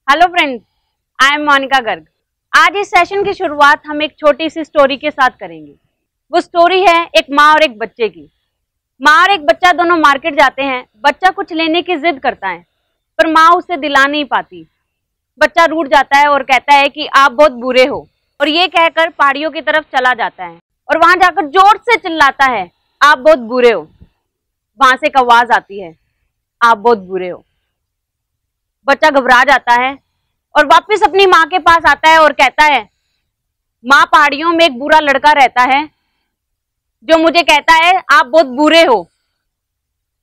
Hello friends, I am Monika Garg. आज इस session की शुरुआत हम एक छोटी सी स्टोरी के साथ करेंगे। वो स्टोरी है एक माँ और एक बच्चे की। माँ और एक बच्चा दोनों मार्केट जाते हैं। बच्चा कुछ लेने की जिद करता है पर माँ उसे दिला नहीं पाती। बच्चा रूठ जाता है और कहता है कि आप बहुत बुरे हो, और ये कहकर पहाड़ियों की तरफ चला जाता है और वहां जाकर जोर से चिल्लाता है, आप बहुत बुरे हो। वहां से एक आवाज आती है, आप बहुत बुरे हो। बच्चा घबरा जाता है और वापस अपनी माँ के पास आता है और कहता है, माँ पहाड़ियों में एक बुरा लड़का रहता है जो मुझे कहता है आप बहुत बुरे हो।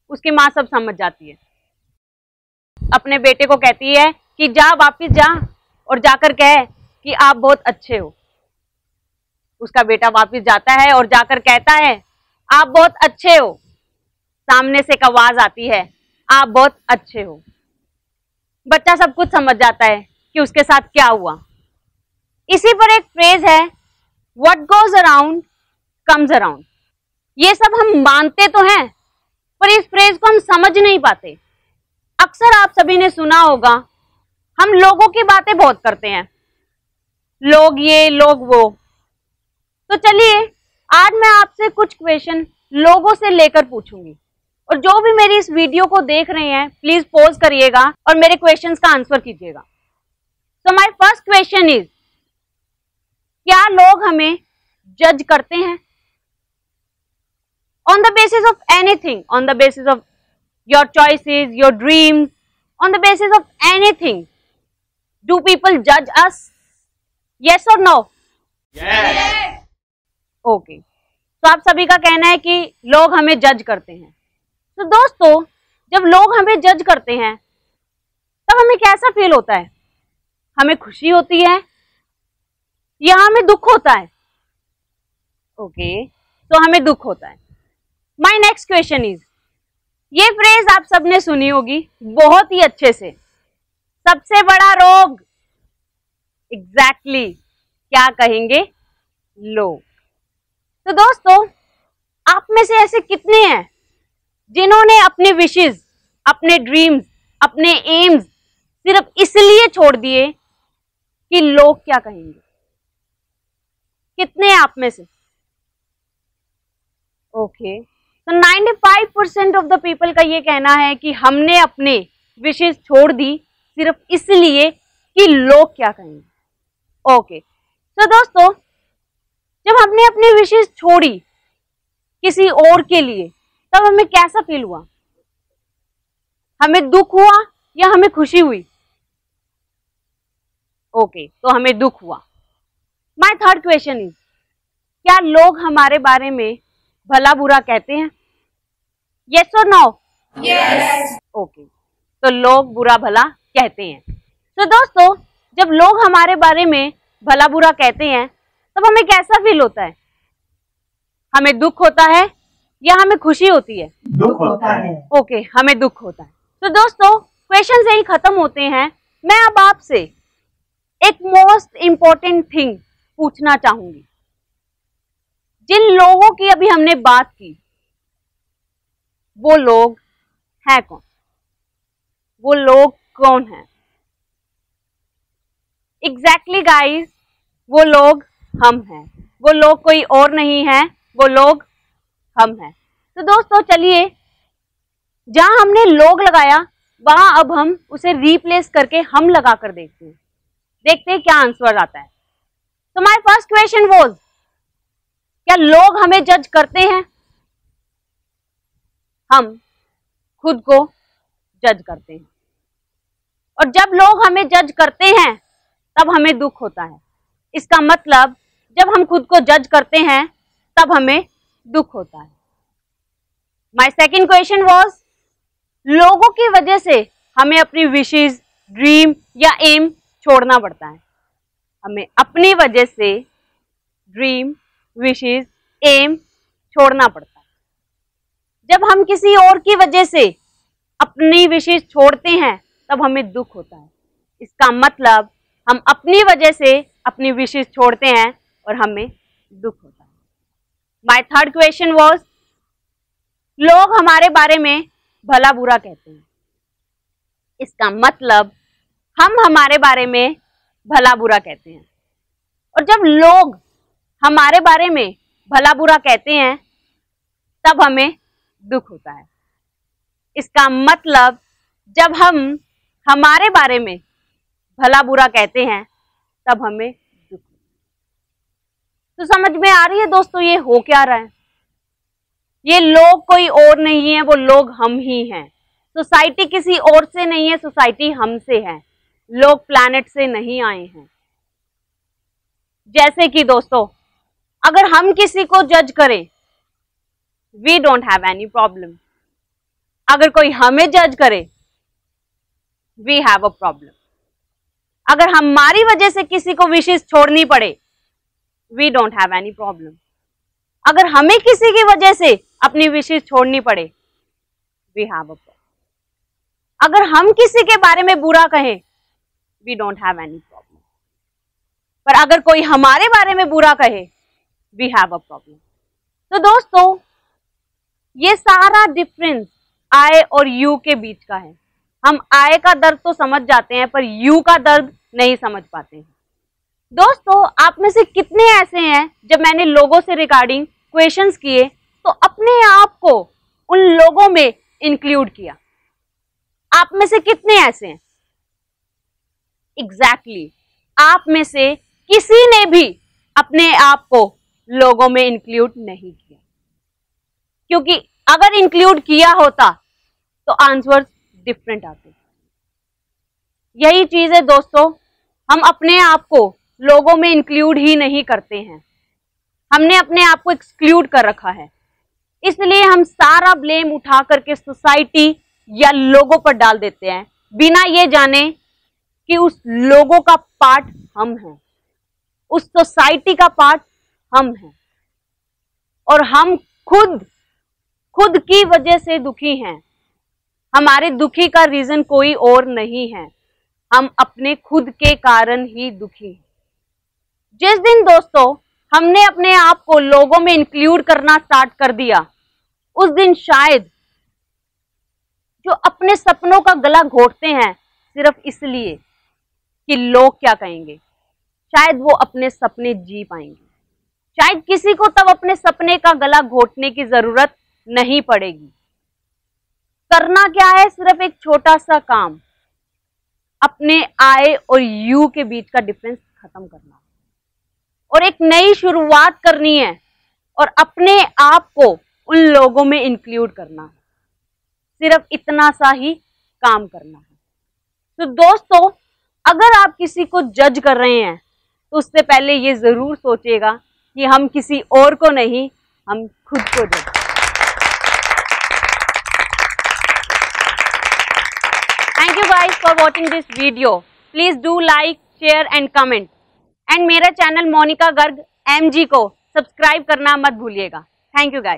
उसकी माँ सब समझ जाती है। अपने बेटे को कहती है कि जा वापस जा और जाकर कह कि आप बहुत अच्छे हो। उसका बेटा वापस जाता है और जाकर कहता है आप बहुत अच्छे हो। सामने से एक आवाज आती है, आप बहुत अच्छे हो। बच्चा सब कुछ समझ जाता है कि उसके साथ क्या हुआ। इसी पर एक फ्रेज है, what goes around comes around. ये सब हम मानते तो हैं पर इस फ्रेज को हम समझ नहीं पाते। अक्सर आप सभी ने सुना होगा, हम लोगों की बातें बहुत करते हैं, लोग ये लोग वो। तो चलिए आज मैं आपसे कुछ क्वेश्चन लोगों से लेकर पूछूंगी, और जो भी मेरी इस वीडियो को देख रहे हैं प्लीज पॉज करिएगा और मेरे क्वेश्चंस का आंसर कीजिएगा। So my first question is, क्या लोग हमें जज करते हैं on the basis of anything, on the basis of your choices, your dreams, on the basis of anything? Do people जज अस? यस और नो? ओके, तो आप सभी का कहना है कि लोग हमें जज करते हैं। तो दोस्तों, जब लोग हमें जज करते हैं तब हमें कैसा फील होता है? हमें खुशी होती है या हमें दुख होता है? ओके, तो हमें दुख होता है। माय नेक्स्ट क्वेश्चन इज, ये फ्रेज आप सबने सुनी होगी बहुत ही अच्छे से, सबसे बड़ा रोग। एग्जैक्टली, क्या कहेंगे? लोग। तो दोस्तों, आप में से ऐसे कितने हैं जिन्होंने अपने विशेस, अपने ड्रीम्स, अपने एम्स सिर्फ इसलिए छोड़ दिए कि लोग क्या कहेंगे? कितने आप में से? ओके, तो 95% ऑफ द पीपल का ये कहना है कि हमने अपने विशेस छोड़ दी सिर्फ इसलिए कि लोग क्या कहेंगे। ओके, तो दोस्तों, जब हमने अपनी विशेस छोड़ी किसी और के लिए तब हमें कैसा फील हुआ? हमें दुख हुआ या हमें खुशी हुई? ओके, तो हमें दुख हुआ। माय थर्ड क्वेश्चन इज, क्या लोग हमारे बारे में भला बुरा कहते हैं? यस और नो? यस। ओके, तो लोग बुरा भला कहते हैं। तो दोस्तों, जब लोग हमारे बारे में भला बुरा कहते हैं तब हमें कैसा फील होता है? हमें दुख होता है या हमें खुशी होती है? दुख होता है। ओके, हमें दुख होता है। तो दोस्तों, क्वेश्चन यही खत्म होते हैं। मैं अब आपसे एक मोस्ट इंपॉर्टेंट थिंग पूछना चाहूंगी। जिन लोगों की अभी हमने बात की वो लोग हैं कौन? वो लोग कौन हैं? एग्जैक्टली गाइस, वो लोग हम हैं। वो लोग कोई और नहीं है, वो लोग हम हैं। तो दोस्तों, चलिए जहां हमने लोग लगाया वहां अब हम उसे रिप्लेस करके हम लगा कर देखते हैं क्या आंसर आता है। तो माय फर्स्ट क्वेश्चन वाज, क्या लोग हमें जज करते हैं? हम खुद को जज करते हैं, और जब लोग हमें जज करते हैं तब हमें दुख होता है। इसका मतलब जब हम खुद को जज करते हैं तब हमें दुख होता है। माय सेकंड क्वेश्चन वाज, लोगों की वजह से हमें अपनी विशेस, ड्रीम या एम छोड़ना पड़ता है। हमें अपनी वजह से ड्रीम, विशेस, एम छोड़ना पड़ता है। जब हम किसी और की वजह से अपनी विशेस छोड़ते हैं तब हमें दुख होता है। इसका मतलब हम अपनी वजह से अपनी विशेस छोड़ते हैं और हमें दुख होता है। माय थर्ड क्वेश्चन वाज, लोग हमारे बारे में भला बुरा कहते हैं। इसका मतलब हम हमारे बारे में भला बुरा कहते हैं, और जब लोग हमारे बारे में भला बुरा कहते हैं तब हमें दुख होता है। इसका मतलब जब हम हमारे बारे में भला बुरा कहते हैं तब हमें दुख। तो समझ में आ रही है दोस्तों ये हो क्या रहा है? ये लोग कोई और नहीं है, वो लोग हम ही हैं। सोसाइटी किसी और से नहीं है, सोसाइटी हमसे है। लोग प्लैनेट से नहीं आए हैं। जैसे कि दोस्तों, अगर हम किसी को जज करें, we don't have any problem. अगर कोई हमें जज करे, वी हैव अ प्रॉब्लम। अगर हमारी वजह से किसी को विशेष छोड़नी पड़े, we don't have any problem. अगर हमें किसी की वजह से अपनी विशेष छोड़नी पड़े, वी हैव अ प्रॉब्लम। अगर हम किसी के बारे में बुरा कहें, we don't have any problem. पर अगर कोई हमारे बारे में बुरा कहे, वी हैव अ प्रॉब्लम। तो दोस्तों, ये सारा डिफरेंस आई और यू के बीच का है। हम आई का दर्द तो समझ जाते हैं, पर यू का दर्द नहीं समझ पाते हैं। दोस्तों, आप में से कितने ऐसे हैं, जब मैंने लोगों से रिगार्डिंग क्वेश्चंस किए तो अपने आप को उन लोगों में इंक्लूड किया? आप में से कितने ऐसे हैं? एग्जैक्टली, आप में से किसी ने भी अपने आप को लोगों में इंक्लूड नहीं किया, क्योंकि अगर इंक्लूड किया होता तो आंसर्स डिफरेंट आते। यही चीज है दोस्तों, हम अपने आप को लोगों में इंक्लूड ही नहीं करते हैं। हमने अपने आप को एक्सक्लूड कर रखा है, इसलिए हम सारा ब्लेम उठा करके सोसाइटी या लोगों पर डाल देते हैं, बिना ये जाने कि उस लोगों का पार्ट हम हैं, उस सोसाइटी का पार्ट हम हैं, और हम खुद की वजह से दुखी हैं। हमारे दुखी का रीजन कोई और नहीं है, हम अपने खुद के कारण ही दुखी हैं। जिस दिन दोस्तों हमने अपने आप को लोगों में इंक्लूड करना स्टार्ट कर दिया, उस दिन शायद जो अपने सपनों का गला घोटते हैं सिर्फ इसलिए कि लोग क्या कहेंगे, शायद वो अपने सपने जी पाएंगे। शायद किसी को तब अपने सपने का गला घोटने की जरूरत नहीं पड़ेगी। करना क्या है? सिर्फ एक छोटा सा काम, अपने आई और यू के बीच का डिफरेंस खत्म करना और एक नई शुरुआत करनी है, और अपने आप को उन लोगों में इंक्लूड करना है। सिर्फ इतना सा ही काम करना है। तो दोस्तों, अगर आप किसी को जज कर रहे हैं तो उससे पहले ये जरूर सोचिएगा कि हम किसी और को नहीं, हम खुद को जज। Thank you guys for watching this video. Please do like, share and comment. And मेरा चैनल मोनिका गर्ग MG को सब्सक्राइब करना मत भूलिएगा। Thank you guys.